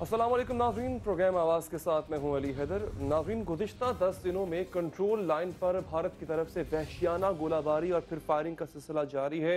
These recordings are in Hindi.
अस्सलाम वालेकुम नाज़रीन, प्रोग्राम आवाज़ के साथ मैं हूं अली हैदर। नाज़रीन, गुज़िश्ता 10 दिनों में कंट्रोल लाइन पर भारत की तरफ से वहशियाना गोलाबारी और फिर फायरिंग का सिलसिला जारी है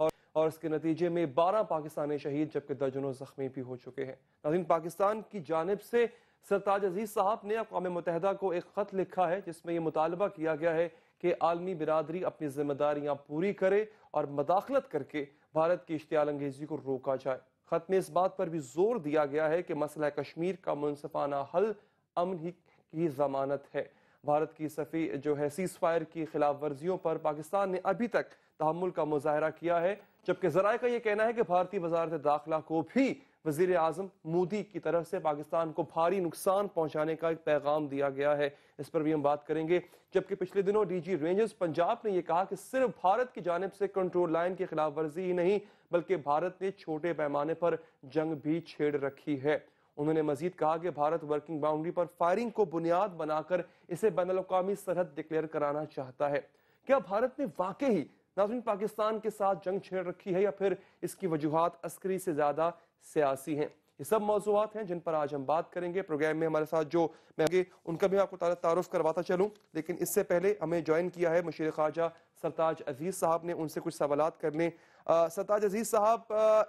और इसके नतीजे में 12 पाकिस्तानी शहीद जबकि दर्जनों जख्मी भी हो चुके हैं। नाज़रीन, पाकिस्तान की जानिब से सरताज अजीज़ साहब ने अक़वाम मुत्तहिदा को एक ख़त लिखा है जिसमें यह मुतालबा किया गया है कि आलमी बिरादरी अपनी जिम्मेदारियाँ पूरी करे और मदाखलत करके भारत की इश्तियाल अंगेज़ी को रोका जाए। खत में इस बात पर भी जोर दिया गया है कि मसला कश्मीर का मुनसिफाना हल अमन ही की जमानत है। भारत की सफ़ी जो है सीज़ फायर की खिलाफ वर्जियों पर पाकिस्तान ने अभी तक तहम्मुल का मुजाहरा किया है, जबकि ज़राए का यह कहना है कि भारतीय वजारत दाखिला को भी वज़ीर आज़म मोदी की तरफ से पाकिस्तान को भारी नुकसान पहुंचाने का एक पैगाम दिया गया है। इस पर भी हम बात करेंगे। जबकि पिछले दिनों डीजी रेंजर्स पंजाब ने यह कहा कि सिर्फ भारत की जानिब से कंट्रोल लाइन की खिलाफ वर्जी ही नहीं बल्कि भारत ने छोटे पैमाने पर जंग भी छेड़ रखी है। उन्होंने मजीद कहा कि भारत वर्किंग बाउंड्री पर फायरिंग को बुनियाद बनाकर इसे बैनुल-अक़वामी सरहद डिक्लेयर कराना चाहता है। क्या भारत ने वाकई ही नाज़रीन पाकिस्तान के साथ जंग छेड़ रखी है या फिर इसकी वजूहात अस्करी से ज्यादा सियासी हैं? ये सब मौज़ूआत हैं जिन पर आज हम बात करेंगे। प्रोग्राम में हमारे साथ जो मैं आगे उनका भी आपको तारुफ करवाता चलूं, लेकिन इससे पहले हमें ज्वाइन किया है मुशीर ख्वाजा सरताज अजीज साहब ने, उनसे कुछ सवालात करने। सरताज अजीज साहब,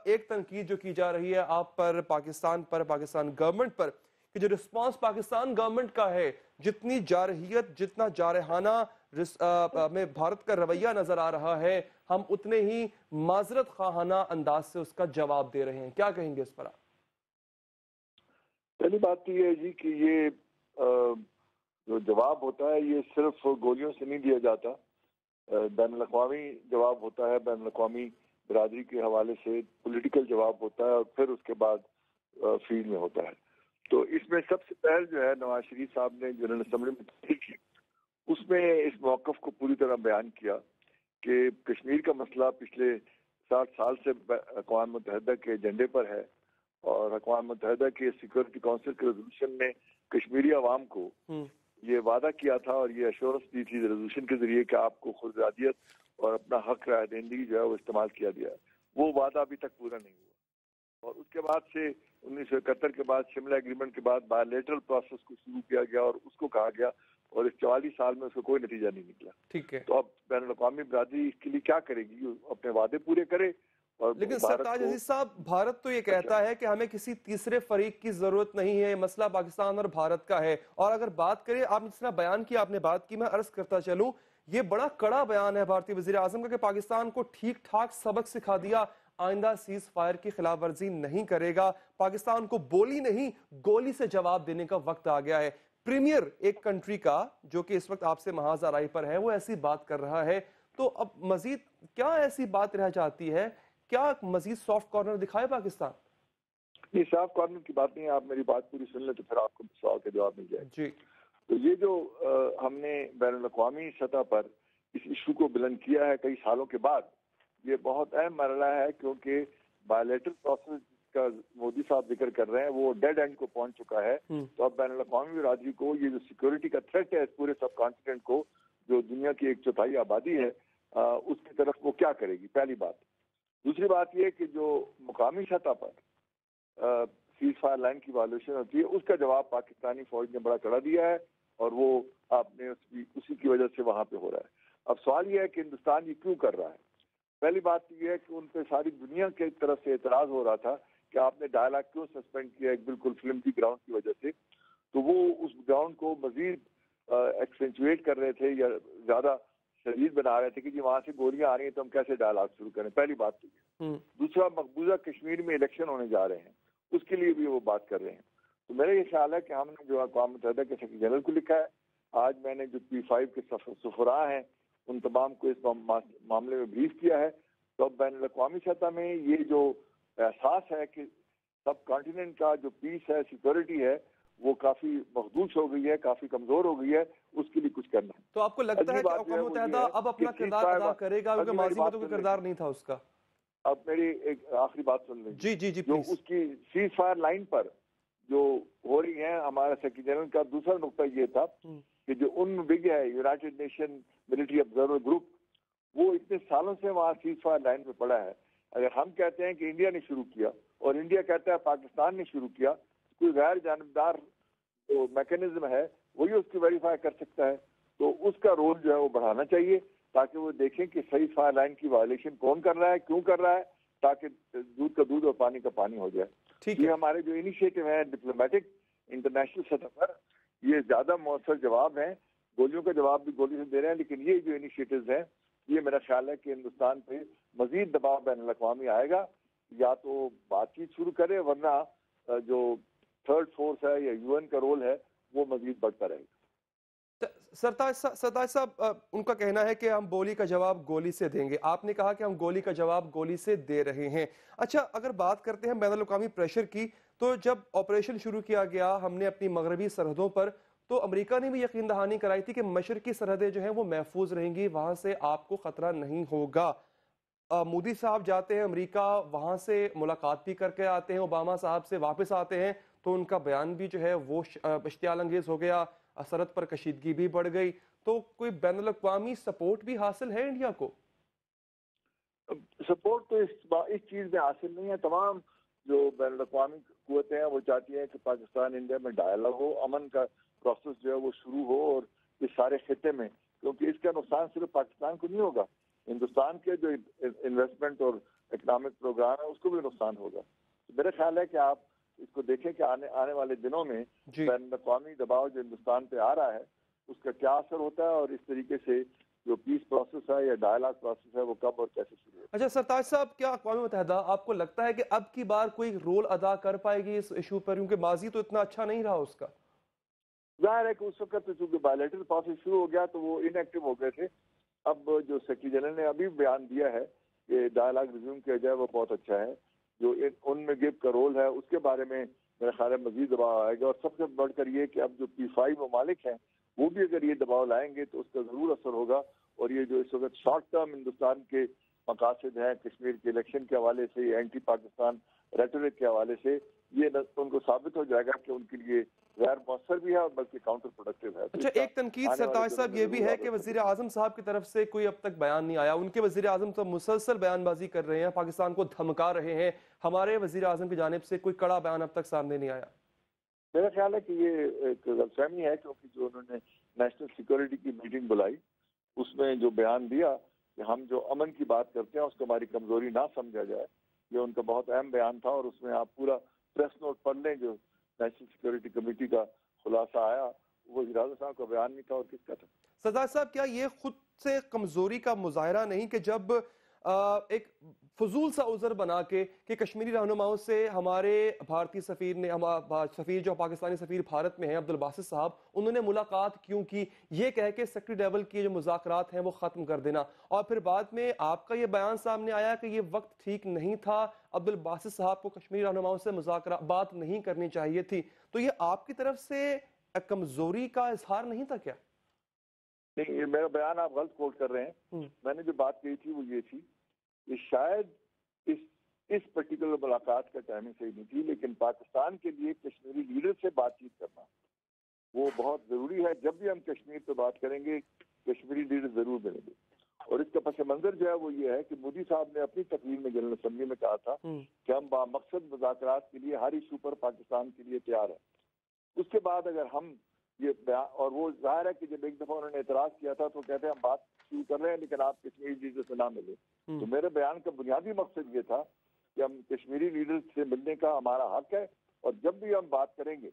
एक तनकीद जो की जा रही है आप पर, पाकिस्तान गवर्नमेंट पर, कि जो रिस्पांस पाकिस्तान गवर्नमेंट का है, जितनी जारहियत जितना जारहाना में भारत का रवैया नजर आ रहा है, हम उतने ही माजरत खाना अंदाज से उसका जवाब दे रहे हैं। क्या कहेंगे इस पर आप? पहली बात तो ये है जी कि ये जो जवाब होता है ये सिर्फ गोलियों से नहीं दिया जाता, बैनुल-अक़वामी जवाब होता है, बैनुल-अक़वामी बिरादरी के हवाले से पॉलिटिकल जवाब होता है और फिर उसके बाद फील्ड में होता है। तो इसमें सबसे पहले जो है नवाज शरीफ साहब ने जनरल असम्बली में तहरीर की, उसमें इस मौक़िफ़ को पूरी तरह बयान किया कि कश्मीर का मसला पिछले 60 साल से अक़वाम मुत्तहिदा के एजेंडे पर है और अक़वाम मुत्तहिदा के सिक्योरिटी काउंसिल के रेजोल्यूशन ने कश्मीरी अवाम को ये वादा किया था और ये एश्योरेंस दी थी रेजोल्यूशन के जरिए कि आपको खुदरादियत और अपना हक राय दहिंदगी जो है वो इस्तेमाल किया गया है। वो वादा अभी तक पूरा नहीं हुआ और उसके बाद से 1971 के बाद शिमला एग्रीमेंट के बाद बायलैटरल प्रोसेस को शुरू किया गया और उसको कहा गया और इस 44 साल में उसका कोई नतीजा नहीं निकला। ठीक है, तो अब बैनुल-अक़वामी बिरादरी इसके लिए क्या करेगी? अपने वादे पूरे करे। और लेकिन सरताज अजीज साहब, भारत तो ये कहता है कि हमें किसी तीसरे फरीक की जरूरत नहीं है, मसला पाकिस्तान और भारत का है। और अगर बात करें, आप जिस तरह बयान किया, आपने बात की, मैं अर्ज करता चलूं, ये बड़ा कड़ा बयान है भारतीय वजीर आजम का कि पाकिस्तान को ठीक ठाक सबक सिखा दिया, आइंदा सीज फायर की खिलाफ वर्जी नहीं करेगा, पाकिस्तान को बोली नहीं गोली से जवाब देने का वक्त आ गया है। प्रीमियर एक कंट्री का जो कि इस वक्त आपसे महाज आराई पर है, वो ऐसी बात कर रहा है, तो अब मजीद क्या ऐसी बात रह जाती है? क्या मजीद सॉफ्ट कॉर्नर दिखाए पाकिस्तान? ये सॉफ्ट कॉर्नर की बात नहीं है, आप मेरी बात पूरी सुन ले तो फिर आपको सवाल का जवाब मिल जाए जी। तो ये जो हमने बैनुल-अक़वामी सतह पर इस इशू को बुलंद किया है कई सालों के बाद, ये बहुत अहम मरहला है क्योंकि बायलैटरल प्रोसेस का मोदी साहब जिक्र कर रहे हैं वो डेड एंड को पहुंच चुका है। तो अब बैनुल-अक़वामी बिरादरी को ये जो सिक्योरिटी का थ्रेट है इस पूरे सब कॉन्टिनेंट को, जो दुनिया की 1/4 आबादी है, उसकी तरफ वो क्या करेगी, पहली बात। दूसरी बात यह कि जो मुकामी सतह पर सीज फायर लाइन की वायलेशन होती है उसका जवाब पाकिस्तानी फौज ने बड़ा कड़ा दिया है और वो आपने उसी की वजह से वहां पे हो रहा है। अब सवाल यह है कि हिंदुस्तान ये क्यों कर रहा है? पहली बात तो यह है कि उन पे सारी दुनिया की तरफ से एतराज हो रहा था कि आपने डायलॉग क्यों सस्पेंड किया एक बिल्कुल फिल्म की ग्राउंड की वजह से। तो वो उस ग्राउंड को मजीद एक्सेंचुएट कर रहे थे या ज्यादा शदीद बना रहे थे कि जी वहां से गोलियां आ रही हैं तो हम कैसे डायलॉग शुरू करें, पहली बात तो ये। दूसरा, मकबूजा कश्मीर में इलेक्शन होने जा रहे हैं, उसके लिए भी वो बात कर रहे हैं। तो मेरा ये ख्याल है कि हमने जो अक़वाम मुत्तहिदा के सेक्रेटरी जनरल को लिखा है, आज मैंने जो P5 के सफरा हैं उन तमाम को इस मामले में ब्रीफ किया है। तो अब बैनुल-अक़वामी सतह में ये जो एहसास है कि सब कॉन्टिनेंट का जो पीस है, सिक्योरिटी है, वो काफी महदूद हो गई है, काफी कमजोर हो गई है, उसके लिए कुछ करना है। तो आपको लगता है कि अक़वाम मुत्तहिदा अब अपना किरदार अदा करेगा, क्योंकि माजी में तो कोई किरदार नहीं था उसका? अब मेरी एक आखिरी बात सुन लीजिए। जी, जो उसकी सीज फायर लाइन पर जो हो रही है, हमारा सेक्रेटरी जनरल का दूसरा नुकता ये था कि जो UNWIG है, United nation military observer group, वो इतने सालों से वहाँ सीज फायर लाइन पे पड़ा है। अगर हम कहते हैं कि इंडिया ने शुरू किया और इंडिया कहता है पाकिस्तान ने शुरू किया, कोई गैर जानबदार जो मैकेनिज्म है वही उसकी वेरीफाई कर सकता है। तो उसका रोल जो है वो बढ़ाना चाहिए ताकि वो देखें कि सही फायर लाइन की वायलेशन कौन कर रहा है, क्यों कर रहा है, ताकि दूध का दूध और पानी का पानी हो जाए। ठीक ये है। हमारे जो इनिशिएटिव है डिप्लोमेटिक इंटरनेशनल सतह पर, ये ज्यादा मौसर जवाब है। गोलियों का जवाब भी गोली से दे रहे हैं, लेकिन ये जो इनिशिएटिव्स हैं, ये मेरा ख्याल है कि हिंदुस्तान पे मजीद दबाव बैन अवी आएगा। या तो बातचीत शुरू करे, वरना जो थर्ड फोर्स है या यूएन का रोल है वो मजीद बढ़ता रहेगा। सरताज साहब, उनका कहना है कि हम गोली का जवाब गोली से देंगे। आपने कहा कि हम गोली का जवाब गोली से दे रहे हैं। अच्छा, अगर बात करते हैं बैनुल अक़वामी प्रेशर की, तो जब ऑपरेशन शुरू किया गया हमने अपनी मगरबी सरहदों पर, तो अमेरिका ने भी यकीन दहानी कराई थी कि मशरकी सरहदें जो हैं वो महफूज रहेंगी, वहां से आपको खतरा नहीं होगा। मोदी साहब जाते हैं अमेरिका, वहां से मुलाकात भी करके आते हैं, ओबामा साहब से वापस आते हैं, तो उनका बयान भी जो है वो इश्तियाल अंगेज हो गया, सरहद पर कशीदगी भी बढ़ गई। तो कोई बैनुल अक़वामी सपोर्ट भी हासिल है इंडिया को? सपोर्ट तो इस चीज में हासिल नहीं है। तमाम जो बैनुल अक़वामी कुव्वतें हैं वो चाहती हैं कि पाकिस्तान इंडिया में डायलॉग हो, अमन का प्रोसेस जो है वो शुरू हो, और इस सारे खिते में, क्योंकि इसका नुकसान सिर्फ पाकिस्तान को नहीं होगा, हिंदुस्तान के जो इन्वेस्टमेंट और इकोनॉमिक प्रोग्राम है उसको भी नुकसान होगा। तो मेरा ख्याल है कि आप इसको देखें कि आने वाले दिनों में बैनुल अक़वामी दबाव जो हिंदुस्तान पे आ रहा है उसका क्या असर होता है, और इस तरीके से जो पीस प्रोसेस है या डायलॉग प्रोसेस है वो कब और कैसे शुरू होगा। अच्छा सरताज साहब, क्या अक़वाम मुत्तहिदा आपको लगता है कि अब की बार कोई रोल अदा कर पाएगी इस इशू पर, क्योंकि माजी तो इतना अच्छा नहीं रहा उसका? जाहिर है कि उस वक्त तो चूंकि बायलैटरल प्रोसेस शुरू हो गया तो वो इनएक्टिव हो गए थे। अब जो सेक्रेटरी जनरल ने अभी बयान दिया है कि डायलॉग रिज्यूम किया जाए, वो बहुत अच्छा है। जो उनमें गिव का रोल है उसके बारे में मेरा ख्याल है मजीद दबाव आएगा, और सबसे बढ़कर ये कि अब जो P5 ममालिक हैं वो भी अगर ये दबाव लाएंगे तो उसका जरूर असर होगा। और ये जो इस वक्त शॉर्ट टर्म हिंदुस्तान के मकासद हैं कश्मीर के इलेक्शन के हवाले से, एंटी पाकिस्तान रेटोरिक के हवाले से, ये उनको साबित हो जाएगा कि उनके लिए गैर मौसर भी है और बल्कि काउंटर प्रोडक्टिव है। अच्छा, एक तनकीद सरताज साहब ये भी है कि वजीर आजम साहब की तरफ से कोई अब तक बयान नहीं आया। उनके वजीर आजम तो मुसलसल बयानबाजी कर रहे हैं, पाकिस्तान को धमका रहे हैं। हमारे वजीर आजम की जानिब से कोई कड़ा बयान अब तक सामने नहीं आया। मेरा ख्याल है कि ये एक गलतफहमी है, क्योंकि जो उन्होंने नेशनल सिक्योरिटी की मीटिंग बुलाई उसमें जो बयान दिया कि हम जो अमन की बात करते हैं उसको हमारी कमजोरी ना समझा जाए, ये उनका बहुत अहम बयान था। और उसमें आप पूरा प्रेस नोट पढ़ लें, जो नेशनल सिक्योरिटी कमेटी का खुलासा आया वो वज़ीर आज़म साहब का बयान नहीं था और किसका था। सरदार साहब, क्या ये खुद से कमजोरी का मुजाहरा नहीं कि जब एक फजूल सा उज़र बना के कि कश्मीरी रहनुमाओं से हमारे भारतीय सफ़ीर ने, सफ़ीर जो पाकिस्तानी सफ़ीर भारत में हैं अब्दुल बासित साहब, उन्होंने मुलाकात क्यों की, ये कह के सेक्रेटरी लेवल की जो मुज़ाकरात हैं वो ख़त्म कर देना, और फिर बाद में आपका ये बयान सामने आया कि ये वक्त ठीक नहीं था, अब्दुल बासित साहब को कश्मीरी रहनुमाओं से मुज़ाकरा बात नहीं करनी चाहिए थी। तो ये आपकी तरफ से कमजोरी का इजहार नहीं था क्या? नहीं, ये मेरा बयान आप गलत कोट कर रहे हैं। मैंने जो बात कही थी वो ये थी कि शायद इस पर्टिकुलर मुलाकात का टाइमिंग सही नहीं थी, लेकिन पाकिस्तान के लिए कश्मीरी लीडर से बातचीत करना वो बहुत जरूरी है। जब भी हम कश्मीर पे बात करेंगे कश्मीरी लीडर जरूर मिलेंगे। और इसका पस मंजर जो है वो ये है कि मोदी साहब ने अपनी तकरीर में जनरल असेंबली में कहा था कि हम बामकसद मुज़ाकरात के लिए हर इशू पर पाकिस्तान के लिए तैयार है। उसके बाद अगर हम ये और वो जाहिर है कि जब एक दफा उन्होंने एतराज किया था तो कहते हैं हम बात शुरू कर रहे हैं लेकिन आप कश्मीरी लीडर से ना मिले। तो मेरे बयान का बुनियादी मकसद ये था कि हम कश्मीरी लीडर से मिलने का हमारा हक है, और जब भी हम बात करेंगे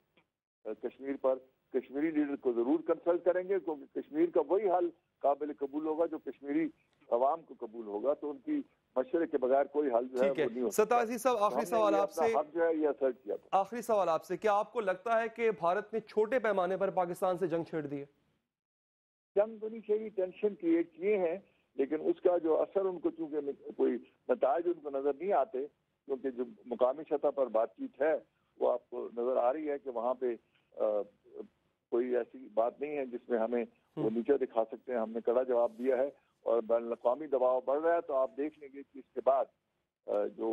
कश्मीर पर कश्मीरी लीडर को जरूर कंसल्ट करेंगे, क्योंकि कश्मीर का वही हल काबिल कबूल होगा जो कश्मीरी अवाम को कबूल होगा। तो उनकी मशवरे के बगैर कोई हल जो है वो नहीं हो सकता। सरताज साहब, आखिरी सवाल आपसे, हक जो है ये असर्ट किया था। आखिरी सवाल आपसे, क्या आपको लगता है कि भारत ने छोटे पैमाने पर पाकिस्तान से जंग छेड़ दी है? जंग तो नहीं छेड़ी, टेंशन क्रिएट किए हैं, लेकिन उसका जो असर उनको चूंकि कोई नताज उनको नजर नहीं आते, क्योंकि जो मुकामी सतह पर बातचीत है वो आपको नजर आ रही है कि वहाँ पे कोई ऐसी बात नहीं है जिसमें हमें वो नीचे दिखा सकते हैं। हमने कड़ा जवाब दिया है और बैनुल-अक़वामी दबाव बढ़ रहा है, तो आप देख लेंगे कि इसके बाद जो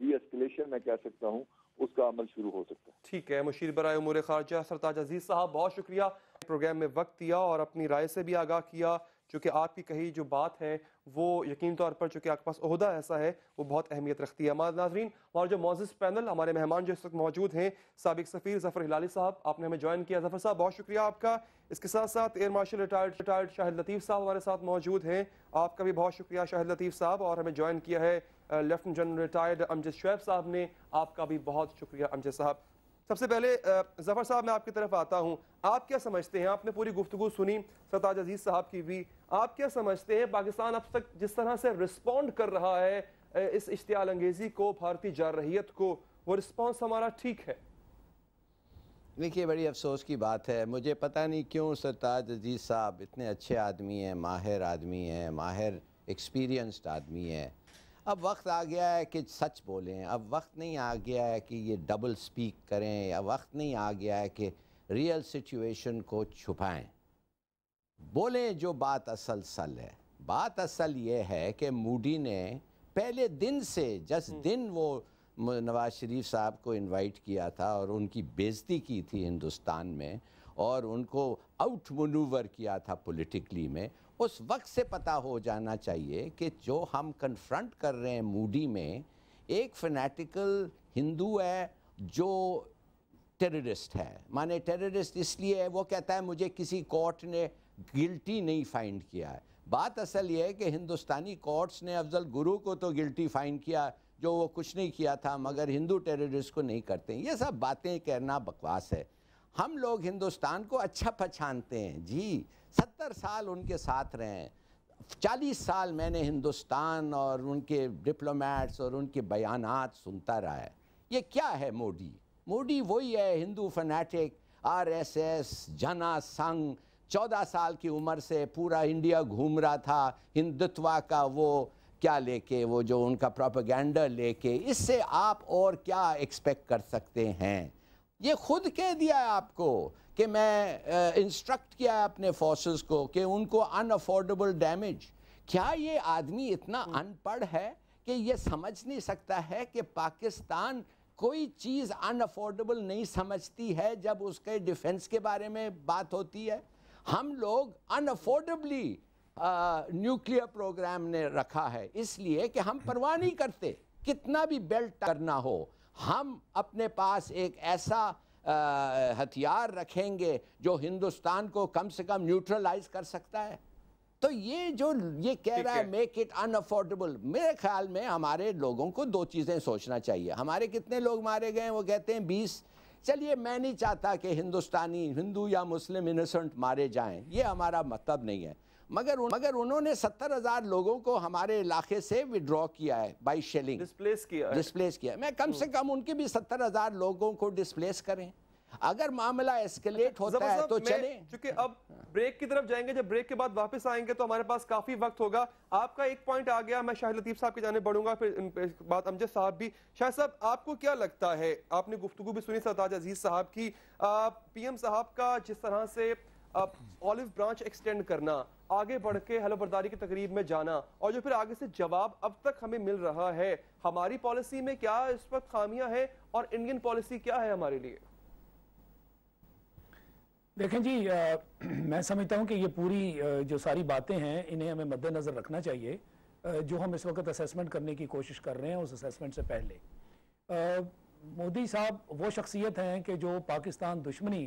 डी एस्केलेशन मैं कह सकता हूँ उसका अमल शुरू हो सकता है। ठीक है, मुशीर बराए उमूर खारजा सरताज अजीज साहब, बहुत शुक्रिया। प्रोग्राम में वक्त दिया और अपनी राय से भी आगाह किया। चूँकि आपकी कही जो बात है वो यकीन तौर पर चूँकि आपके पास ओहदा ऐसा है वो बहुत अहमियत रखती है। हमारे नाज़रीन, हमारे जो मौजूद पैनल, हमारे मेहमान जो इस वक्त मौजूद हैं, साबिक सफ़ीर ज़फ़र हिलाली साहब, आपने हमें ज्वाइन किया। ज़फ़र साहब, बहुत शुक्रिया आपका। इसके साथ साथ एयर मार्शल रिटायर्ड शाहिद लतीफ़ साहब हमारे साथ मौजूद हैं, आपका भी बहुत शुक्रिया शाहिद लतीफ़ साहब। और हमें ज्वाइन किया है lieutenant general retired Amjad Shoaib साहब ने, आपका भी बहुत शुक्रिया अमजद साहब। सबसे पहले ज़फ़र साहब, मैं आपकी तरफ आता हूँ। आप क्या समझते हैं, आपने पूरी गुफ्तगू सुनी सरताज अजीज़ साहब की भी, आप क्या समझते हैं पाकिस्तान अब तक जिस तरह से रिस्पॉन्ड कर रहा है इस इश्तियाल अंगेज़ी को, भारतीय जारहियत को, वो रिस्पॉन्स हमारा ठीक है? देखिए, बड़ी अफसोस की बात है, मुझे पता नहीं क्यों सरताज अजीज़ साहब इतने अच्छे आदमी हैं, माहिर आदमी हैं, माहिर एक्सपीरियंस्ड आदमी हैं। अब वक्त आ गया है कि सच बोलें, अब वक्त नहीं आ गया है कि ये डबल स्पीक करें, अब वक्त नहीं आ गया है कि रियल सिचुएशन को छुपाएं। बोलें जो बात असल सल है। बात असल ये है कि मूडी ने पहले दिन से, जिस दिन वो नवाज शरीफ साहब को इनवाइट किया था और उनकी बेइज्जती की थी हिंदुस्तान में और उनको आउट मनूवर किया था पॉलिटिकली में, उस वक्त से पता हो जाना चाहिए कि जो हम कन्फ्रंट कर रहे हैं मूडी में, एक फैनेटिकल हिंदू है जो टेररिस्ट है। माने टेररिस्ट इसलिए है, वो कहता है मुझे किसी कोर्ट ने गिल्टी नहीं फाइंड किया है। बात असल ये है कि हिंदुस्तानी कोर्ट्स ने अफजल गुरु को तो गिल्टी फाइंड किया जो वो कुछ नहीं किया था, मगर हिंदू टेररिस्ट को नहीं करते। ये सब बातें कहना बकवास है। हम लोग हिंदुस्तान को अच्छा पहचानते हैं जी, 70 साल उनके साथ रहे हैं, 40 साल मैंने हिंदुस्तान और उनके डिप्लोमेट्स और उनके बयानात सुनता रहा है। ये क्या है मोदी? मोदी वही है हिंदू फैनेटिक, आरएसएस, जना संघ, 14 साल की उम्र से पूरा इंडिया घूम रहा था हिंदुत्व का वो क्या लेके, वो जो उनका प्रोपेगेंडा लेके। इससे आप और क्या एक्सपेक्ट कर सकते हैं? ये खुद कह दिया है आपको कि मैं इंस्ट्रक्ट किया है अपने फोर्सेस को कि उनको अनअफोर्डेबल डैमेज। क्या ये आदमी इतना अनपढ़ है कि ये समझ नहीं सकता है कि पाकिस्तान कोई चीज़ अनअफोर्डेबल नहीं समझती है जब उसके डिफेंस के बारे में बात होती है? हम लोग अनअफोर्डेबली न्यूक्लियर प्रोग्राम ने रखा है इसलिए कि हम परवाह नहीं करते कितना भी बेल्ट करना हो। हम अपने पास एक ऐसा हथियार रखेंगे जो हिंदुस्तान को कम से कम न्यूट्रलाइज कर सकता है। तो ये जो ये कह रहा है मेक इट अनअफोर्डेबल, मेरे ख्याल में हमारे लोगों को दो चीज़ें सोचना चाहिए। हमारे कितने लोग मारे गए, वो कहते हैं 20। चलिए, मैं नहीं चाहता कि हिंदुस्तानी, हिंदू या मुस्लिम इनोसेंट मारे जाएं, ये हमारा मतलब नहीं है, मगर उन्होंने 70,000 लोगों को हमारे इलाके से विड्रॉ किया है, बाय शेलिंग डिस्प्लेस किया। मैं कम से कम उनके भी 70,000 लोगों को डिस्प्लेस करें। अगर मामला एस्केलेट होता है तो चले। क्योंकि अब ब्रेक की तरफ जाएंगे, जब ब्रेक के बाद वापस आएंगे तो हमारे पास काफी वक्त होगा। आपका एक पॉइंट आ गया, मैं शाहिद लतीफ साहब की जाने बढ़ूंगा, फिर बात अमजद साहब भी। शाहिद साहब, आपको क्या लगता है, आपने गुफ्तगू भी सुनी सरताज अजीज साहब की, पीएम साहब का जिस तरह से ऑलिव ब्रांच एक्सटेंड करना, आगे बढ़ के हलफबरदारी की तकरीब में जाना, और जो फिर आगे से जवाब अब तक हमें मिल रहा है, हमारी पॉलिसी में क्या इस वक्त खामियां हैं और इंडियन पॉलिसी क्या है हमारे लिए? देखें जी, मैं समझता हूं कि ये पूरी जो सारी बातें हैं इन्हें हमें मद्देनजर रखना चाहिए। जो हम इस वक्त असेसमेंट करने की कोशिश कर रहे हैं, उस असेसमेंट से पहले मोदी साहब वो शख्सियत हैं कि जो पाकिस्तान दुश्मनी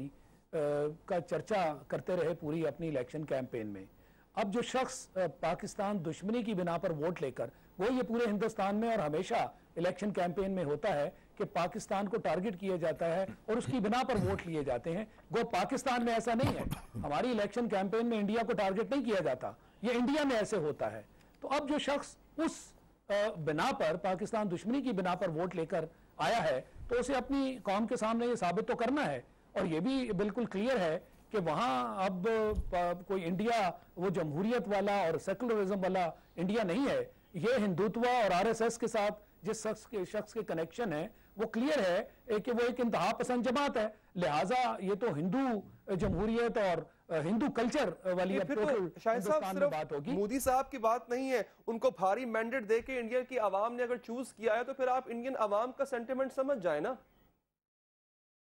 का चर्चा करते रहे पूरी अपनी इलेक्शन कैंपेन में। अब जो शख्स पाकिस्तान दुश्मनी की बिना पर वोट लेकर, वो ये पूरे हिंदुस्तान में और हमेशा इलेक्शन कैंपेन में होता है कि पाकिस्तान को टारगेट किया जाता है और उसकी बिना पर वोट लिए जाते हैं। वो पाकिस्तान में ऐसा नहीं है, हमारी इलेक्शन कैंपेन में इंडिया को टारगेट नहीं किया जाता, ये इंडिया में ऐसे होता है। तो अब जो शख्स उस बिना पर, पाकिस्तान दुश्मनी की बिना पर वोट लेकर आया है, तो उसे अपनी कौम के सामने ये साबित तो करना है। और ये भी बिल्कुल क्लियर है कि वहाँ अब कोई इंडिया वो जमहूरियत वाला और सेकुलरिज्म वाला इंडिया नहीं है। ये हिंदुत्व और आरएसएस के साथ जिस शख्स के कनेक्शन है वो क्लियर है कि वो एक इंतहा पसंद जमात है। लिहाजा ये तो हिंदू जमहूरियत और हिंदू कल्चर वाली हिंदुस्तान में बात होगी। मोदी साहब की बात नहीं है, उनको भारी मैंडेट देके इंडिया की आवाम ने अगर चूज किया है तो फिर आप इंडियन आवाम का सेंटिमेंट समझ जाए ना।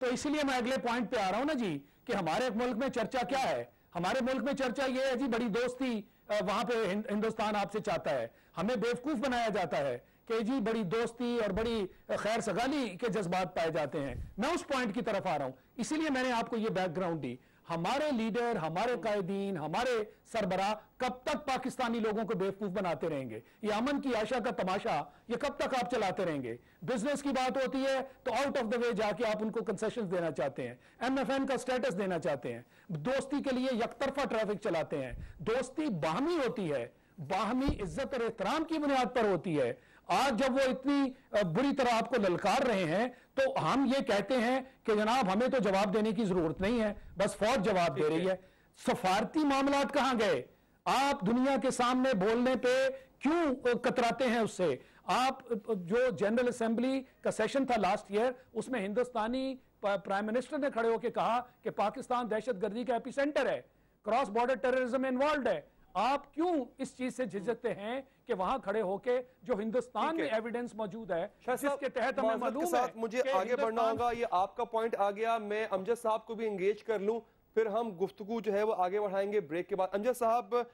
तो इसीलिए मैं अगले पॉइंट पे आ रहा हूं ना जी, कि हमारे मुल्क में चर्चा क्या है। हमारे मुल्क में चर्चा ये है जी, बड़ी दोस्ती वहां पे हिंदुस्तान आपसे चाहता है। हमें बेवकूफ बनाया जाता है कि जी बड़ी दोस्ती और बड़ी खैर सगाली के जज्बात पाए जाते हैं। मैं उस पॉइंट की तरफ आ रहा हूं, इसीलिए मैंने आपको ये बैकग्राउंड दी। हमारे लीडर, हमारे कायदीन, हमारे सरबराह कब तक पाकिस्तानी लोगों को बेवकूफ बनाते रहेंगे? ये अमन की आशा का तमाशा ये कब तक आप चलाते रहेंगे? बिजनेस की बात होती है तो आउट ऑफ द वे जाके आप उनको कंसेशन देना चाहते हैं, MFN का स्टेटस देना चाहते हैं, दोस्ती के लिए यकतरफा ट्रैफिक चलाते हैं। दोस्ती बाहमी होती है, बाहमी इज्जत और एहतराम की बुनियाद पर होती है। आज जब वो इतनी बुरी तरह आपको ललकार रहे हैं तो हम ये कहते हैं कि जनाब हमें तो जवाब देने की जरूरत नहीं है, बस फौज जवाब दे रही है। सफारती मामलात कहां गए? आप दुनिया के सामने बोलने पे क्यों कतराते हैं उससे? आप जो जनरल असेंबली का सेशन था लास्ट ईयर, उसमें हिंदुस्तानी प्राइम मिनिस्टर ने खड़े होकर कहा कि पाकिस्तान दहशतगर्दी का एपिसेंटर है, क्रॉस बॉर्डर टेररिज्म में इन्वॉल्व है। आप क्यों इस चीज से झिझकते हैं कि वहां खड़े होके जो हिंदुस्तान में एविडेंस मौजूद है जिसके तहत हमें मालूम है मुझे आगे बढ़ना होगा। ये आपका पॉइंट आ गया, मैं अमजद साहब को भी एंगेज कर लूं, फिर हम गुफ्तगू जो है वो आगे बढ़ाएंगे ब्रेक के बाद। अमजद साहब,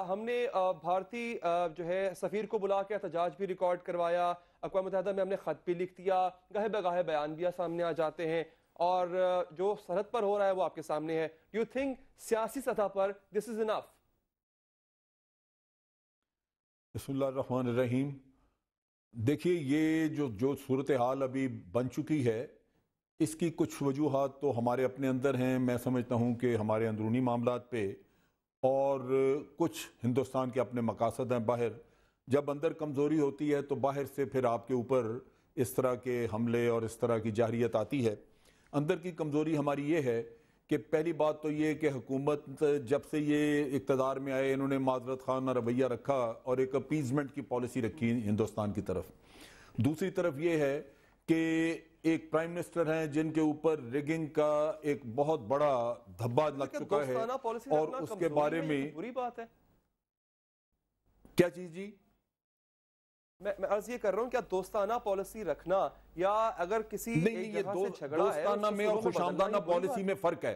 हमने भारतीय जो है सफीर को बुला के एहतजाज भी रिकॉर्ड करवाया, अक़वाम मुत्तहिदा में हमने खत भी लिख दिया, गाहे बगाहे बयान भी सामने आ जाते हैं और जो सरहद पर हो रहा है वो आपके सामने है। डू यू थिंक सियासी सतह पर दिस इज इनफ? बिस्मिल्लाहिर्रहमानिर्रहीम। देखिए, ये जो सूरत हाल अभी बन चुकी है, इसकी कुछ वजूहात तो हमारे अपने अंदर हैं। मैं समझता हूँ कि हमारे अंदरूनी मामलात पे, और कुछ हिंदुस्तान के अपने मकासद हैं बाहर। जब अंदर कमज़ोरी होती है तो बाहर से फिर आपके ऊपर इस तरह के हमले और इस तरह की जाहिरियत आती है। अंदर की कमज़ोरी हमारी ये है कि पहली बात तो ये कि हुकूमत जब से ये इक़्तिदार में आए, इन्होंने माजरत खाना रवैया रखा और एक अपीजमेंट की पॉलिसी रखी हिंदुस्तान की तरफ। दूसरी तरफ ये है कि एक प्राइम मिनिस्टर हैं जिनके ऊपर रिगिंग का एक बहुत बड़ा धब्बा लग चुका है, और उसके बारे में बुरी बात है। क्या चीज जी? मैं अर्ज ये कर रहा हूँ, क्या दोस्ताना पॉलिसी रखना या अगर किसी नहीं, ये दोस्ताना में और खुशामदाना पॉलिसी में फर्क है।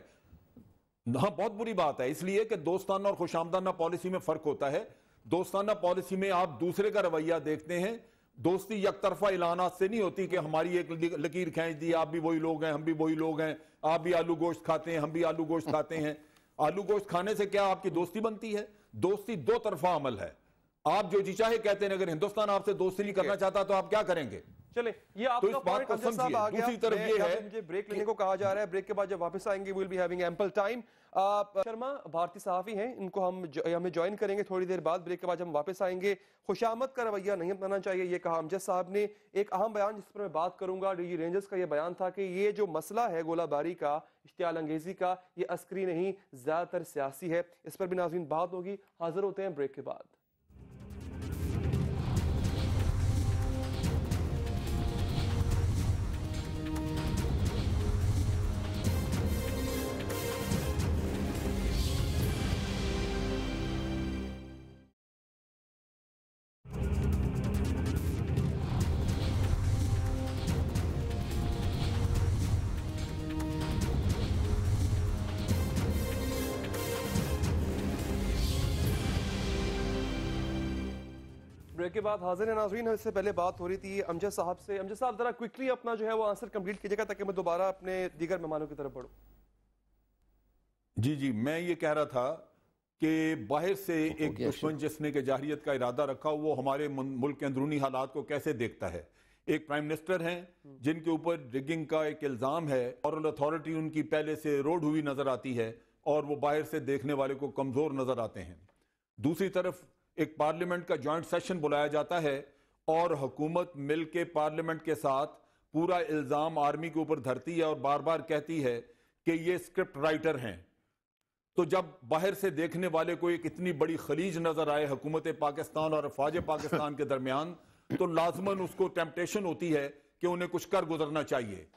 हाँ, बहुत बुरी बात है, इसलिए कि दोस्ताना और खुशामदाना पॉलिसी में फर्क होता है। दोस्ताना पॉलिसी में आप दूसरे का रवैया देखते हैं। दोस्ती यकतरफा ऐलानात से नहीं होती कि हमारी एक लकीर खींच दी, आप भी वही लोग हैं, हम भी वही लोग हैं, आप भी आलू गोश्त खाते हैं, हम भी आलू गोश्त खाते हैं। आलू गोश्त खाने से क्या आपकी दोस्ती बनती है? दोस्ती दो तरफा अमल है। आप जो जी चाहे कहते हैं, अगर हिंदुस्तान आपसे दोस्ती नहीं करना चाहता तो आप क्या करेंगे? चले, ये तो इस बात को समझिए। दूसरी तरफ ये है, मुझे ब्रेक लेने को कहा जा रहा है, ब्रेक के बाद जब वापस आएंगे will be having ample time. Sharma भारतीय सहाफी हैं, इनको हमें ज्वाइन करेंगे थोड़ी देर बाद। ब्रेक के बाद हम वापस आएंगे। खुशामद का रवैया नहीं अपनाना चाहिए, ये कहा अमजद साहब ने। एक अहम बयान जिस पर मैं बात करूंगा, डीजी रेंजर्स का ये बयान था कि ये जो मसला है गोलाबारी का, इश्तियाल अंगेजी का, ये अस्करी नहीं ज्यादातर सियासी है। इस पर भी नाज़रीन बात होगी। हाजिर होते हैं ब्रेक के बाद। ब्रेक के बाद हाजिर है नाज़रीन। इससे पहले बात हो रही थी अमजद साहब से। अमजद साहब जरा क्विकली अपना जो है वो आंसर कंप्लीट कीजिएगा ताकि मैं दोबारा अपने दीगर मेहमानों की तरफ बढ़ूं। जी, मैं ये कह रहा था कि बाहर से एक दुश्मन जिसने के जाहिरियत का इरादा रखा, वो हमारे मुल्क के अंदरूनी हालात को कैसे देखता है। एक प्राइम मिनिस्टर हैं जिनके ऊपर रिगिंग का एक इल्जाम है, और अथॉरिटी उनकी पहले से रोड हुई नजर आती है और वो बाहर से देखने वाले को कमजोर नजर आते हैं। दूसरी तरफ एक पार्लियामेंट का जॉइंट सेशन बुलाया जाता है और हुकूमत मिल के पार्लियामेंट के साथ पूरा इल्जाम आर्मी के ऊपर धरती है और बार बार कहती है कि ये स्क्रिप्ट राइटर हैं। तो जब बाहर से देखने वाले को एक इतनी बड़ी खलीज नजर आए हुकूमत पाकिस्तान और अफवाज पाकिस्तान के दरमियान, तो लाजमन उसको टेम्पटेशन होती है कि उन्हें कुछ कर गुजरना चाहिए।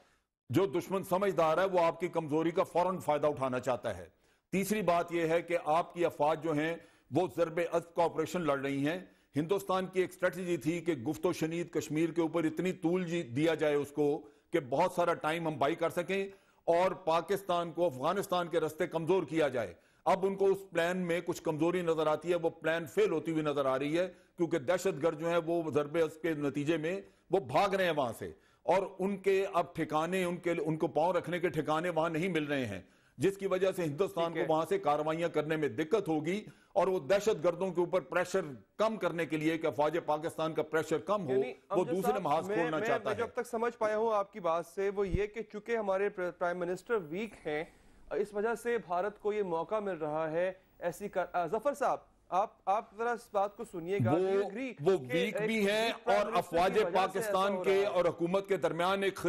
जो दुश्मन समझदार है वो आपकी कमजोरी का फौरन फायदा उठाना चाहता है। तीसरी बात यह है कि आपकी अफवाज जो हैं वो ज़रबे अज़्द का ऑपरेशन लड़ रही हैं। हिंदुस्तान की एक स्ट्रेटजी थी कि गुफ्तो शनीद कश्मीर के ऊपर इतनी तूल दिया जाए उसको कि बहुत सारा टाइम हम बाई कर सकें, और पाकिस्तान को अफगानिस्तान के रास्ते कमजोर किया जाए। अब उनको उस प्लान में कुछ कमजोरी नजर आती है, वो प्लान फेल होती हुई नजर आ रही है, क्योंकि दहशतगर्द जो है वो ज़रबे के नतीजे में वो भाग रहे हैं वहां से, और उनके अब ठिकाने, उनको पांव रखने के ठिकाने वहां नहीं मिल रहे हैं, जिसकी वजह से हिंदुस्तान को वहां से कार्रवाइयां करने में दिक्कत होगी। और वो दहशतगर्दों के ऊपर प्रेशर कम करने के लिए कि अफवाज पाकिस्तान का प्रेशर कम हो, वो दूसरे महाज खोलना चाहता है। जब तक समझ पाया हूं आपकी बात से, वो ये कि चूंकि हमारे प्राइम मिनिस्टर वीक हैं, इस वजह से भारत को ये मौका मिल रहा है ऐसी जफर साहब, आप जरा इस बात को सुनिएगा। वो वीक भी हैं और अफवाज पाकिस्तान के और हुकूमत के दरमियान एक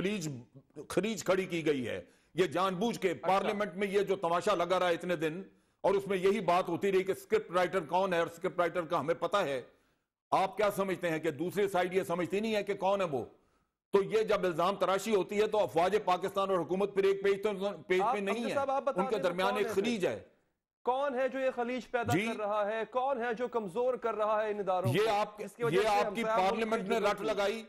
खरीज खड़ी की गई है। ये जानबूझ के पार्लियामेंट में ये जो तमाशा लगा रहा है इतने दिन, और उसमें यही बात होती रही कि स्क्रिप्ट राइटर कौन है, और स्क्रिप्ट राइटर का हमें पता है। आप क्या समझते हैं कि दूसरी साइड ये समझती नहीं है कि कौन है वो? तो ये जब इल्जाम तराशी होती है तो अफवाज पाकिस्तान और हुकूमत पर एक पेज पे नहीं है, उनके दरमियान एक खलीज है। कौन है जो ये खलीज पैदा कर रहा है? कौन है जो कमजोर कर रहा है इन इदारों को? ये आपकी पार्लियामेंट ने रट लगाई,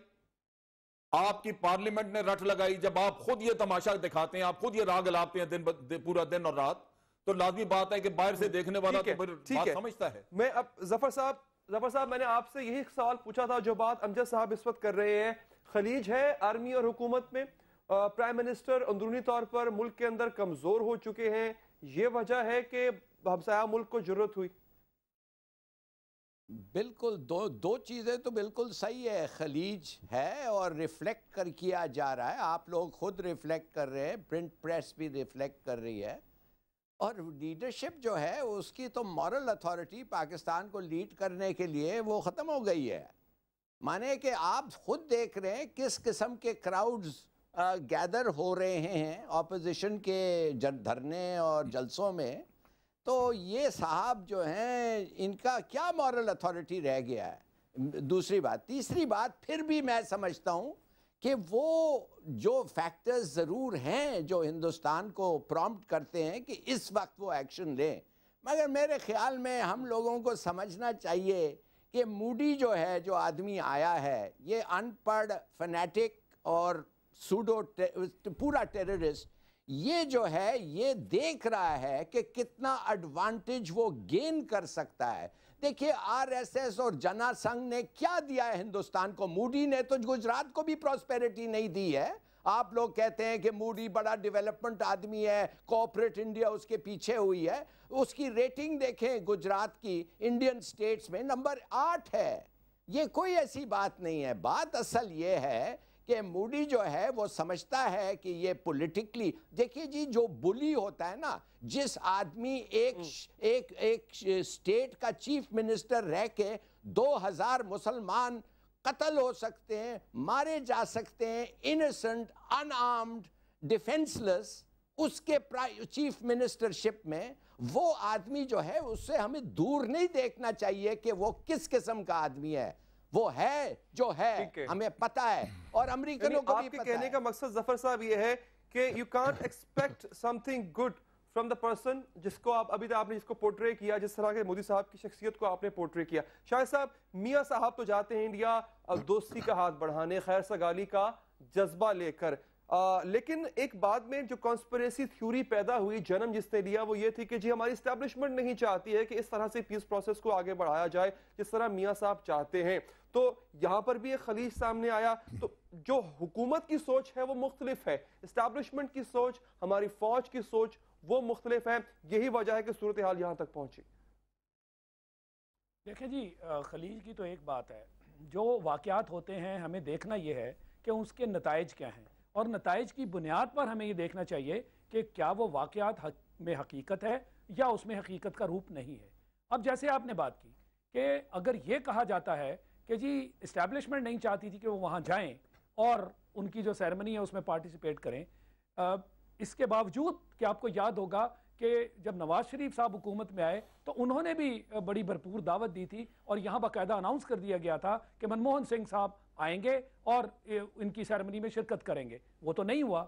आपकी पार्लियामेंट ने रट लगाई। जब आप खुद ये तमाशा दिखाते हैं, आप खुद ये राग लाते हैं पूरा दिन और रात, तो लाजमी बात है कि बाहर से देखने वाला तो बात समझता है। मैं अब जफर साहब मैंने आपसे यही सवाल पूछा था जो बात अमजद साहब इस वक्त कर रहे हैं। खलीज है आर्मी और हुकूमत में, प्राइम मिनिस्टर अंदरूनी तौर पर मुल्क के अंदर कमजोर हो चुके हैं, ये वजह है कि हमसाया मुल्क को जरूरत हुई। बिल्कुल, दो चीज़ें तो बिल्कुल सही है। खलीज है और रिफ्लेक्ट कर किया जा रहा है, आप लोग खुद रिफ्लेक्ट कर रहे हैं, प्रिंट प्रेस भी रिफ्लेक्ट कर रही है, और लीडरशिप जो है उसकी तो मॉरल अथॉरिटी पाकिस्तान को लीड करने के लिए वो ख़त्म हो गई है। माने कि आप खुद देख रहे हैं किस किस्म के क्राउड्स गैदर हो रहे हैं ऑपोजिशन के धरने और जलसों में, तो ये साहब जो हैं इनका क्या मॉरल अथॉरिटी रह गया है। दूसरी बात, तीसरी बात, फिर भी मैं समझता हूँ कि वो जो फैक्टर्स ज़रूर हैं जो हिंदुस्तान को प्रॉम्प्ट करते हैं कि इस वक्त वो एक्शन लें, मगर मेरे ख़्याल में हम लोगों को समझना चाहिए कि मूडी जो है, जो आदमी आया है, ये अनपढ़ फैनेटिक और सूडो पूरा टेररिस्ट, ये जो है ये देख रहा है कि कितना एडवांटेज वो गेन कर सकता है। देखिए आरएसएस और जना संघ ने क्या दिया है हिंदुस्तान को। मूडी ने तो गुजरात को भी प्रॉस्पेरिटी नहीं दी है। आप लोग कहते हैं कि मूडी बड़ा डेवलपमेंट आदमी है, कॉर्पोरेट इंडिया उसके पीछे हुई है, उसकी रेटिंग देखें गुजरात की इंडियन स्टेट्स में नंबर 8 है। ये कोई ऐसी बात नहीं है। बात असल ये है कि मूडी जो है वो समझता है कि ये पॉलिटिकली, देखिए जी, जो बुली होता है ना, जिस आदमी एक स्टेट का चीफ मिनिस्टर रह के 2000 मुसलमान कत्ल हो सकते हैं, मारे जा सकते हैं, इनोसेंट, अनआर्म्ड, डिफेंसलेस, उसके चीफ मिनिस्टरशिप में वो आदमी जो है उससे हमें दूर नहीं देखना चाहिए कि वो किस किस्म का आदमी है। वो है जो है, हमें पता है, और अमेरिकनों को भी पता है। कहने का मकसद जफर साहब ये है कि you can't expect something good from the person जिसको आप अभी तक आपने जिसको पोर्ट्रे किया, जिस तरह के मोदी साहब की शख्सियत को आपने पोर्ट्रे किया। शाहिद साहब, मियां साहब तो जाते हैं इंडिया अब दोस्ती का हाथ बढ़ाने, खैर सगाली का जज्बा लेकर, लेकिन एक बाद में जो कॉन्स्पिरेसी थ्योरी पैदा हुई, जन्म जिसने लिया, वो ये थी कि जी हमारी एस्टैब्लिशमेंट नहीं चाहती है कि इस तरह से पीस प्रोसेस को आगे बढ़ाया जाए जिस तरह मियां साहब चाहते हैं। तो यहां पर भी एक खलीज सामने आया। तो जो हुकूमत की सोच है वो मुख्तलिफ है, एस्टैब्लिशमेंट की सोच, हमारी फौज की सोच वो मुख्तलिफ है। यही वजह है कि सूरत हाल यहां तक पहुंची। देखिए जी, खलीज की तो एक बात है, जो वाकयात होते हैं हमें देखना यह है कि उसके नताइज क्या हैं, और नताइज की बुनियाद पर हमें ये देखना चाहिए कि क्या वो वाकयात में हकीकत है या उसमें हकीकत का रूप नहीं है। अब जैसे आपने बात की कि अगर ये कहा जाता है कि जी इस्टेब्लिशमेंट नहीं चाहती थी कि वो वहाँ जाएं और उनकी जो सेरेमनी है उसमें पार्टिसिपेट करें, इसके बावजूद कि आपको याद होगा कि जब नवाज शरीफ साहब हुकूमत में आए तो उन्होंने भी बड़ी भरपूर दावत दी थी, और यहाँ बाकायदा अनाउंस कर दिया गया था कि मनमोहन सिंह साहब आएंगे और इनकी सेरेमनी में शिरकत करेंगे। वो तो नहीं हुआ।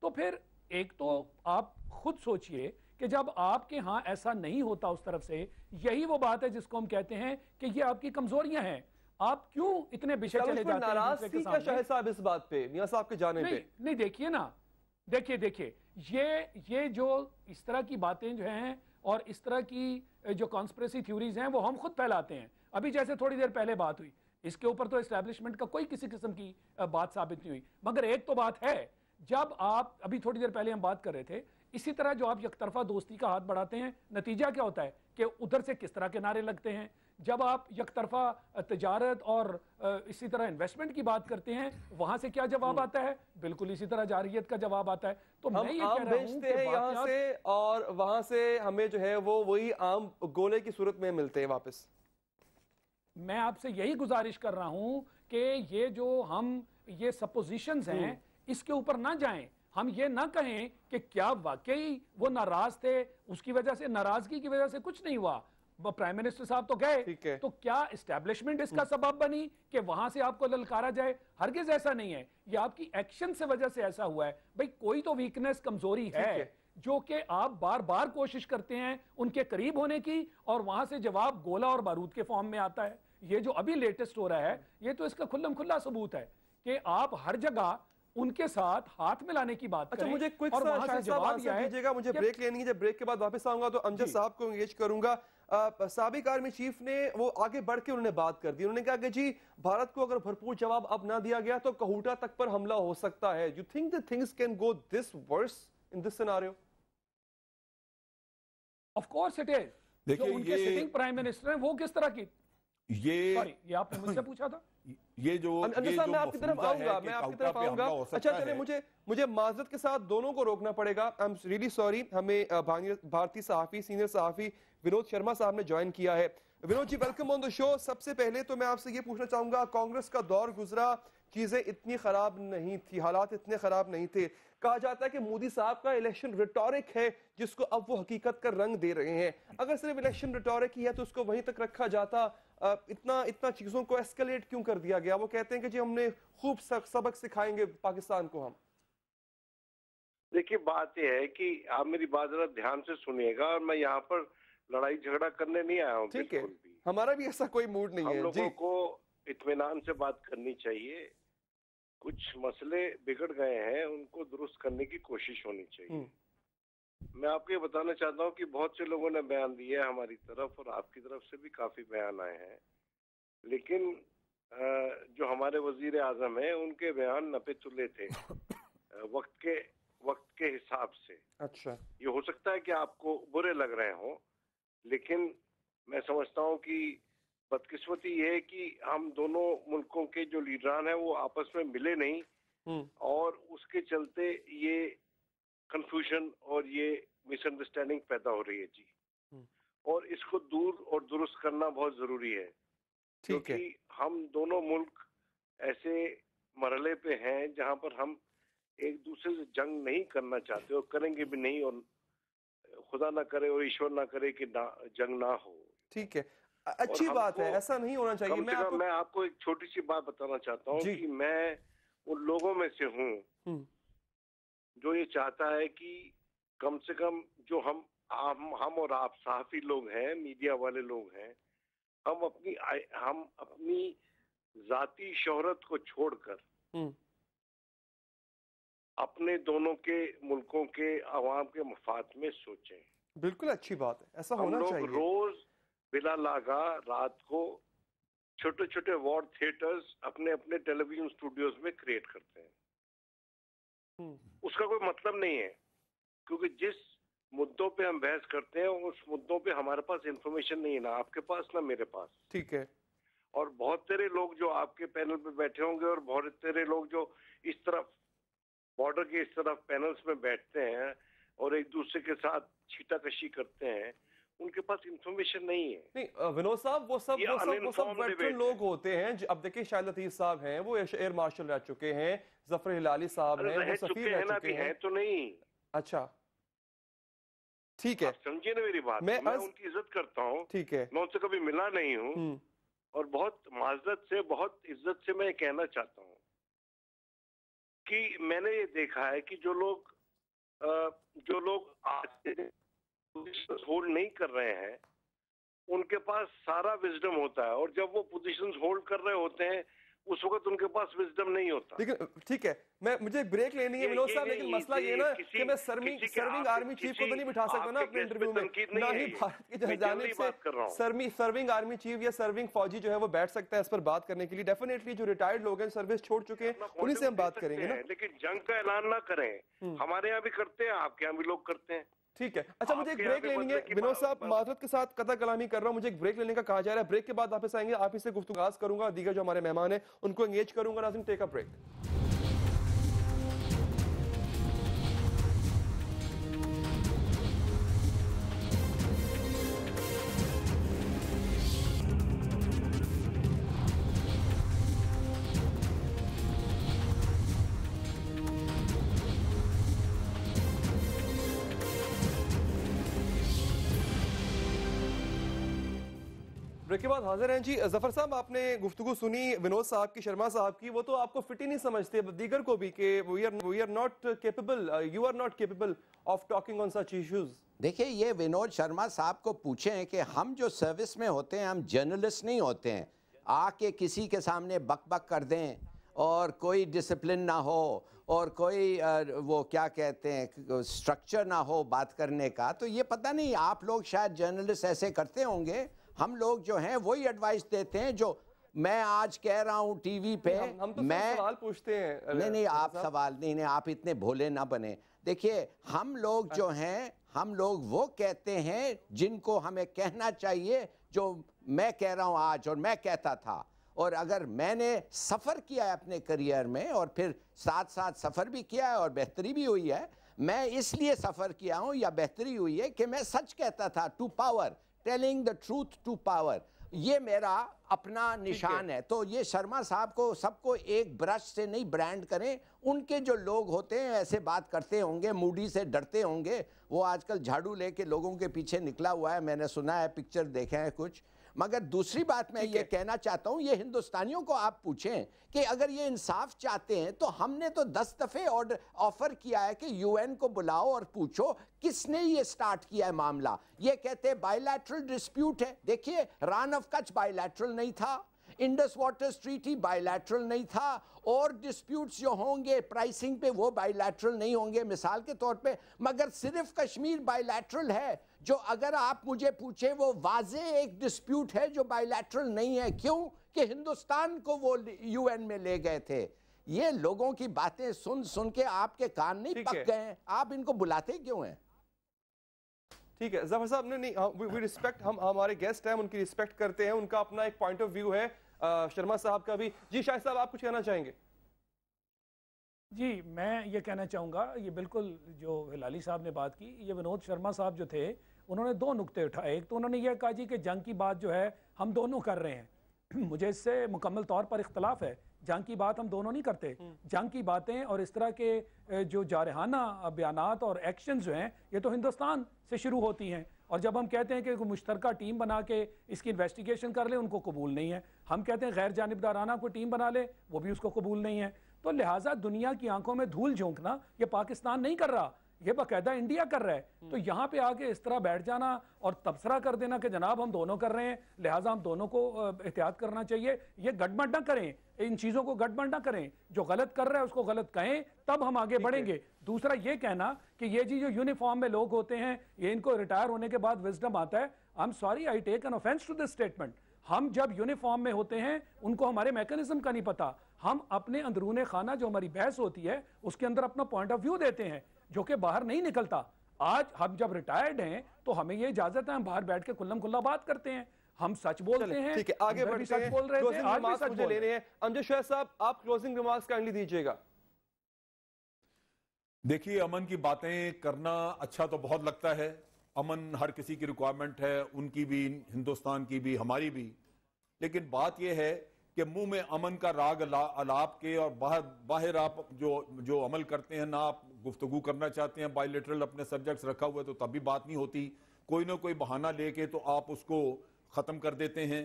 तो फिर एक तो आप खुद सोचिए कि जब आपके यहाँ ऐसा नहीं होता उस तरफ से, यही वो बात है जिसको हम कहते हैं कि ये आपकी कमजोरियां हैं। आप क्यों इतने बिछे चले जाते हैं? नाराज थी क्या शाहिद साहब इस बात पे, मियां साहब के जाने पे? नहीं, देखिए ना, देखिए ये जो इस तरह की बातें जो हैं और इस तरह की जो कॉन्स्पिरेसी थ्योरीज हैं वो हम खुद फैलाते हैं। अभी जैसे थोड़ी देर पहले बात हुई, इसके ऊपर तो एस्टैब्लिशमेंट का कोई किसी किस्म की बात साबित नहीं हुई, मगर एक तो बात है, जब आप अभी थोड़ी देर पहले हम बात कर रहे थे, इसी तरह जो आप यकतरफा दोस्ती का हाथ बढ़ाते हैं, नतीजा क्या होता है कि उधर से किस तरह के नारे लगते हैं। जब आप यकतरफा तिजारत और इसी तरह इन्वेस्टमेंट की बात करते हैं, वहां से क्या जवाब आता है? बिल्कुल इसी तरह जारियत का जवाब आता है। तो मैं ये कह रहा हूं कि यहाँ से और वहां से हमें जो है वो वही आम गोले की सूरत में मिलते हैं वापस। मैं आपसे यही गुजारिश कर रहा हूं कि ये जो हम ये सपोजिशंस हैं इसके ऊपर ना जाएं। हम ये ना कहें कि क्या वाकई वो नाराज थे, उसकी वजह से, नाराजगी की वजह से कुछ नहीं हुआ, प्राइम मिनिस्टर साहब तो गए, तो क्या एस्टैब्लिशमेंट इसका सबब बनी कि वहां से आपको ललकारा जाए? हरगिज ऐसा नहीं है, ये आपकी एक्शन से वजह से ऐसा हुआ है। भाई कोई तो वीकनेस, कमजोरी है जो कि आप बार बार कोशिश करते हैं उनके करीब होने की, और वहां से जवाब गोला और बारूद के फॉर्म में आता है। ये जो अभी लेटेस्ट हो रहा है, ये तो इसका खुल्लम खुल्ला सबूत है कि आप हर जगह उनके साथ हाथ मिलाने की बात करें। मुझे क्विक सा जवाब दीजिएगा, मुझे ब्रेक लेनी है। जब ब्रेक के बाद वापस आऊंगा तो अमजद साहब को एंगेज करूंगा। साबिक आर्मी चीफ ने वो आगे बढ़ के उन्होंने बात कर दी, उन्होंने कहा कि जी भारत को अगर भरपूर जवाब अब ना दिया गया तो कहूटा तक पर हमला हो सकता है। You think the things can go this worse in this scenario? Of course it is. देखिए उनके सिटिंग प्राइम मिनिस्टर हैं, वो किस तरह की, ये आपने मुझसे पूछा था। ये जो मैं आपकी तरफ आऊंगा, मैं आपकी तरफ आऊंगा। अच्छा चलिए, मुझे माजरत के साथ दोनों को रोकना पड़ेगा। I am really sorry. हमें भारतीय सहाफी, सीनियर सहाफी विनोद शर्मा साहब ने ज्वाइन किया है। Vinod ji, welcome on the show. सबसे पहले तो मैं आपसे ये पूछना चाहूंगा, कांग्रेस का दौर गुजरा, चीजें इतनी खराब नहीं थी, हालात इतने खराब नहीं थे। कहा जाता है कि मोदी साहब का इलेक्शन रिटोरिक है जिसको अब वो हकीकत का रंग दे रहे हैं। अगर सिर्फ इलेक्शन रिटोरिक ही है तो उसको वहीं तक रखा जाता। इतना चीजों को एस्केलेट क्यों कर दिया गया? वो कहते हैं कि जी हमने खूब सबक सिखाएंगे पाकिस्तान को हम। देखिए बात यह है कि आप मेरी बात जरा ध्यान से सुनिएगा, और मैं यहाँ पर लड़ाई झगड़ा करने नहीं आया हूँ। ठीक है, हमारा भी ऐसा कोई मूड नहीं है। हम लोगों को इत्मीनान से बात करनी चाहिए। कुछ मसले बिगड़ गए हैं, उनको दुरुस्त करने की कोशिश होनी चाहिए। मैं आपको ये बताना चाहता हूँ कि बहुत से लोगों ने बयान दिए है हमारी तरफ, और आपकी तरफ से भी काफी बयान आए हैं, लेकिन जो हमारे वजीर आजम हैं उनके बयान नपे तुले थे वक्त के हिसाब से। अच्छा, ये हो सकता है कि आपको बुरे लग रहे हों, लेकिन मैं समझता हूँ कि बदकिस्मती ये है कि हम दोनों मुल्कों के जो लीडरान हैं वो आपस में मिले नहीं, और उसके चलते ये कंफ्यूजन और ये मिसअंडरस्टैंडिंग पैदा हो रही है जी। और इसको दूर और दुरुस्त करना बहुत जरूरी है, क्योंकि हम दोनों मुल्क ऐसे मरहले पे हैं जहां पर हम एक दूसरे से जंग नहीं करना चाहते, और करेंगे भी नहीं, और खुदा ना करे और ईश्वर ना करे कि जंग ना हो। ठीक है, अच्छी बात है, ऐसा नहीं होना चाहिए। मैं आपको एक छोटी सी बात बताना चाहता हूँ कि मैं उन लोगों में से हूँ जो ये चाहता है कि कम से कम जो हम और आप सहाफी लोग हैं, मीडिया वाले लोग हैं, हम अपनी जाती शोहरत को छोड़कर अपने दोनों के मुल्कों के अवाम के मफाद में सोचें। बिल्कुल अच्छी बात है, ऐसा होना चाहिए। हम लोग रोज बिला लागा रात को छोटे छोटे वॉर थिएटर्स अपने अपने टेलीविजन स्टूडियोज में क्रिएट करते हैं। उसका कोई मतलब नहीं है, क्योंकि जिस मुद्दों पे हम बहस करते हैं उस मुद्दों पे हमारे पास इंफॉर्मेशन नहीं है, ना आपके पास ना मेरे पास। ठीक है। और बहुत तेरे लोग जो आपके पैनल पे बैठे होंगे, और बहुत तेरे लोग जो इस तरफ बॉर्डर के इस तरफ पैनल्स में बैठते हैं और एक दूसरे के साथ छीटाकशी करते हैं, उनके पास इंफॉर्मेशन नहीं है। नहीं विनोद साहब, वो सब वेटरन लोग होते हैं। अब देखिए शाहिद लतीफ साहब हैं, वो एयर मार्शल रह चुके हैं, जफर हिलाली साहब हैं, वो सफीर रह चुके हैं। तो नहीं। अच्छा ठीक है, समझिए ना मेरी बात। मैं उनकी इज्जत करता हूँ, ठीक है, मैं उनसे कभी मिला नहीं हूँ, और बहुत माजरत से, बहुत इज्जत से मैं कहना चाहता हूँ कि मैंने ये देखा है कि जो लोग आज होल्ड नहीं कर रहे हैं, उनके पास सारा विजडम होता है, और जब वो पोजीशंस होल्ड कर रहे होते हैं उस वक्त उनके पास विजडम नहीं होता। लेकिन ठीक है, मुझे एक ब्रेक लेनी है विनोद साहब, लेकिन मसला ये ना कि मैं सर्विंग आर्मी चीफ को तो नहीं बिठा सकता ना अपने इंटरव्यू में, ना ही भारत की जानिब से सर्विंग आर्मी चीफ या सर्विंग फौजी जो है वो बैठ सकता है इस पर बात करने के लिए। डेफिनेटली जो रिटायर्ड लोग हैं, सर्विस छोड़ चुके हैं, उन्हीं से हम बात करेंगे ना। लेकिन जंग का ऐलान ना करें, हमारे यहाँ भी करते हैं, आपके यहाँ भी लोग करते हैं। ठीक है, अच्छा मुझे एक ब्रेक लेनी है विनोद साहब, माजरत के साथ कथा कलामी कर रहा हूं, मुझे एक ब्रेक लेने का कहा जा रहा है। ब्रेक के बाद वापस आएंगे, आप इससे गुफ्तगू करूंगा, दीगर जो हमारे मेहमान हैं उनको एंगेज करूंगा। नाज़रीन, टेक अ ब्रेक। ब्रेक के बाद हाजिर हैं जी। जफर साहब, आपने गुफ्तगू सुनी विनोद साहब की, शर्मा साहब की, वो तो आपको फिट ही नहीं समझते, दीगर को भी, कि we are not capable, you are not capable of talking on such issues. देखिए, ये विनोद शर्मा साहब को पूछें कि हम जो सर्विस में होते हैं, हम जर्नलिस्ट नहीं होते हैं, आके किसी के सामने बक बक कर दें और कोई डिसिप्लिन ना हो और कोई वो क्या कहते हैं स्ट्रक्चर ना हो बात करने का। तो ये पता नहीं, आप लोग शायद जर्नलिस्ट ऐसे करते होंगे, हम लोग जो हैं वही एडवाइस देते हैं जो मैं आज कह रहा हूं टीवी पे। हम तो सवाल पूछते हैं। नहीं, आप सवाल नहीं, आप इतने भोले ना बने। देखिए, हम लोग जो हैं, हम लोग वो कहते हैं जिनको हमें कहना चाहिए, जो मैं कह रहा हूं आज और मैं कहता था। और अगर मैंने सफ़र किया है अपने करियर में और फिर साथ साथ सफ़र भी किया है और बेहतरी भी हुई है, मैं इसलिए सफ़र किया हूं या बेहतरी हुई है कि मैं सच कहता था, to power, telling the truth to power, ये मेरा अपना निशान है। तो ये शर्मा साहब को सबको एक ब्रश से नहीं ब्रांड करें। उनके जो लोग होते हैं ऐसे बात करते होंगे, मूडी से डरते होंगे। वो आजकल झाड़ू लेके लोगों के पीछे निकला हुआ है, मैंने सुना है, पिक्चर देखे हैं कुछ। मगर दूसरी बात मैं ये कहना चाहता हूं, ये हिंदुस्तानियों को आप पूछें कि अगर ये इंसाफ चाहते हैं तो हमने तो 10 दफे ऑफर किया है कि यूएन को बुलाओ और पूछो किसने ये स्टार्ट किया है मामला। ये कहते हैं बायलैटरल डिस्प्यूट है। देखिए, रान ऑफ कच्छ बायलैटरल नहीं था, इंडस वाटर्स ट्रीटी बायलैटरल नहीं था, और डिस्प्यूट्स जो होंगे प्राइसिंग पे वो बायलैटरल नहीं होंगे मिसाल के तौर पे। मगर सिर्फ कश्मीर बायलैटरल है जो, अगर आप मुझे पूछे, वो वाजे एक डिस्प्यूट है जो बायलैटरल नहीं है। क्यों? कि हिंदुस्तान को वो यूएन में ले गए थे। ये लोगों की बातें सुन सुन के आपके कान नहीं पक गए हैं, आप इनको बुलाते क्यों हैं? ठीक है जफर साहब, नहीं, वी रिस्पेक्ट, हम हमारे गेस्ट हैं, उनकी रिस्पेक्ट करते हैं, उनका अपना एक पॉइंट ऑफ व्यू है। शर्मा साहब का भी। जी शाहिद साहब, आप कुछ कहना चाहेंगे? जी, मैं ये कहना चाहूँगा, ये बिल्कुल जो हिलाली साहब ने बात की, ये विनोद शर्मा साहब जो थे उन्होंने 2 नुक्ते उठाए। एक तो उन्होंने ये कहा जी कि जंग की बात जो है हम दोनों कर रहे हैं। मुझे इससे मुकम्मल तौर पर इख्तलाफ है। जंग की बात हम दोनों नहीं करते। जंग की बातें और इस तरह के जो जारहाना बयानात और एक्शन जो हैं, ये तो हिंदुस्तान से शुरू होती हैं। और जब हम कहते हैं कि मुश्तरका टीम बना के इसकी इन्वेस्टिगेशन कर ले, उनको कबूल नहीं है। हम कहते हैं गैर जानिबदाराना कोई टीम बना ले, वो भी उसको कबूल नहीं है। तो लिहाजा दुनिया की आंखों में धूल झोंकना ये पाकिस्तान नहीं कर रहा, ये बाकायदा इंडिया कर रहा है। तो यहाँ पे आके इस तरह बैठ जाना और तबसरा कर देना कि जनाब हम दोनों कर रहे हैं, लिहाजा हम दोनों को एहतियात करना चाहिए, ये गड़बड़ ना करें, इन चीज़ों को गड़बड़ ना करें। जो गलत कर रहा है उसको गलत कहें, तब हम आगे बढ़ेंगे। दूसरा ये कहना कि ये जी जो यूनिफॉर्म में लोग होते हैं, ये इनको रिटायर होने के बाद विजडम आता है, I am sorry, I take an offence to this statement. हम जब यूनिफॉर्म में होते हैं, उनको हमारे मैकेनिज्म का नहीं पता। हम अपने अंदरूने खाना जो हमारी बहस होती है उसके अंदर अपना पॉइंट ऑफ व्यू देते हैं, जो कि बाहर नहीं निकलता। आज हम जब रिटायर्ड हैं तो हमें ये इजाजत है, हम बाहर बैठ के खुल्लम खुल्ला बात करते हैं, हम सच बोलते हैं। ठीक है, आगे बढ़ते हैं। सच बोल रहे थे, आज भी सच बोल रहे हैं। अमजद शाह साहब, आप क्लोजिंग रिमार्क्स काइंडली दीजिएगा। देखिए, अमन की बातें करना अच्छा तो बहुत लगता है, अमन हर किसी की रिक्वायरमेंट है, उनकी भी, हिंदुस्तान की भी, हमारी भी। लेकिन बात यह है कि मुंह में अमन का राग अलाप के और बाहर आप जो अमल करते हैं ना, आप गुफ्तगू करना चाहते हैं, बायलैटरल अपने सब्जेक्ट्स रखा हुआ है, तो तब भी बात नहीं होती। कोई ना कोई बहाना लेके तो आप उसको ख़त्म कर देते हैं।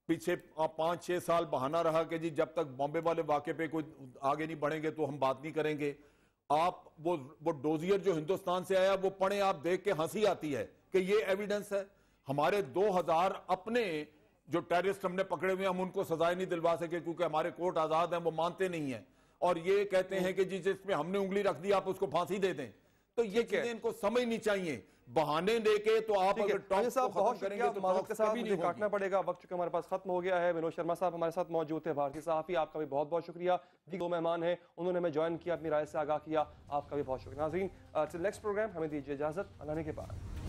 पीछे आप 5-6 साल बहाना रहा कि जी जब तक बॉम्बे वाले वाक़े पे कोई आगे नहीं बढ़ेंगे तो हम बात नहीं करेंगे। आप वो डोजियर जो हिंदुस्तान से आया वो पढ़े, आप देख के हंसी आती है कि ये एविडेंस है। हमारे 2000 अपने जो टेररिस्ट हमने पकड़े हुए हम उनको सजाएं नहीं दिलवा सके क्योंकि हमारे कोर्ट आजाद हैं, वो मानते नहीं है और ये कहते हैं कि जिसमें हमने उंगली रख दी आप उसको फांसी दे दें। तो ये चीजें इनको समझनी चाहिए। बहाने लेके तो आप अगर टॉक साहब बहुत करेंगे तो मारूफ के साथ मुझे काटना पड़ेगा, वक्त चूंकि हमारे पास खत्म हो गया है। विनोद शर्मा साहब हमारे साथ मौजूद थे, भारतीय सहाफी, आपका भी बहुत बहुत शुक्रिया। दो मेहमान हैं, उन्होंने हमें ज्वाइन किया, अपनी राय से आगाह किया, आपका भी बहुत शुक्रिया। नाज़रीन, टिल नेक्स्ट प्रोग्राम हमें दीजिए इजाजत, अल्लाह के बाद।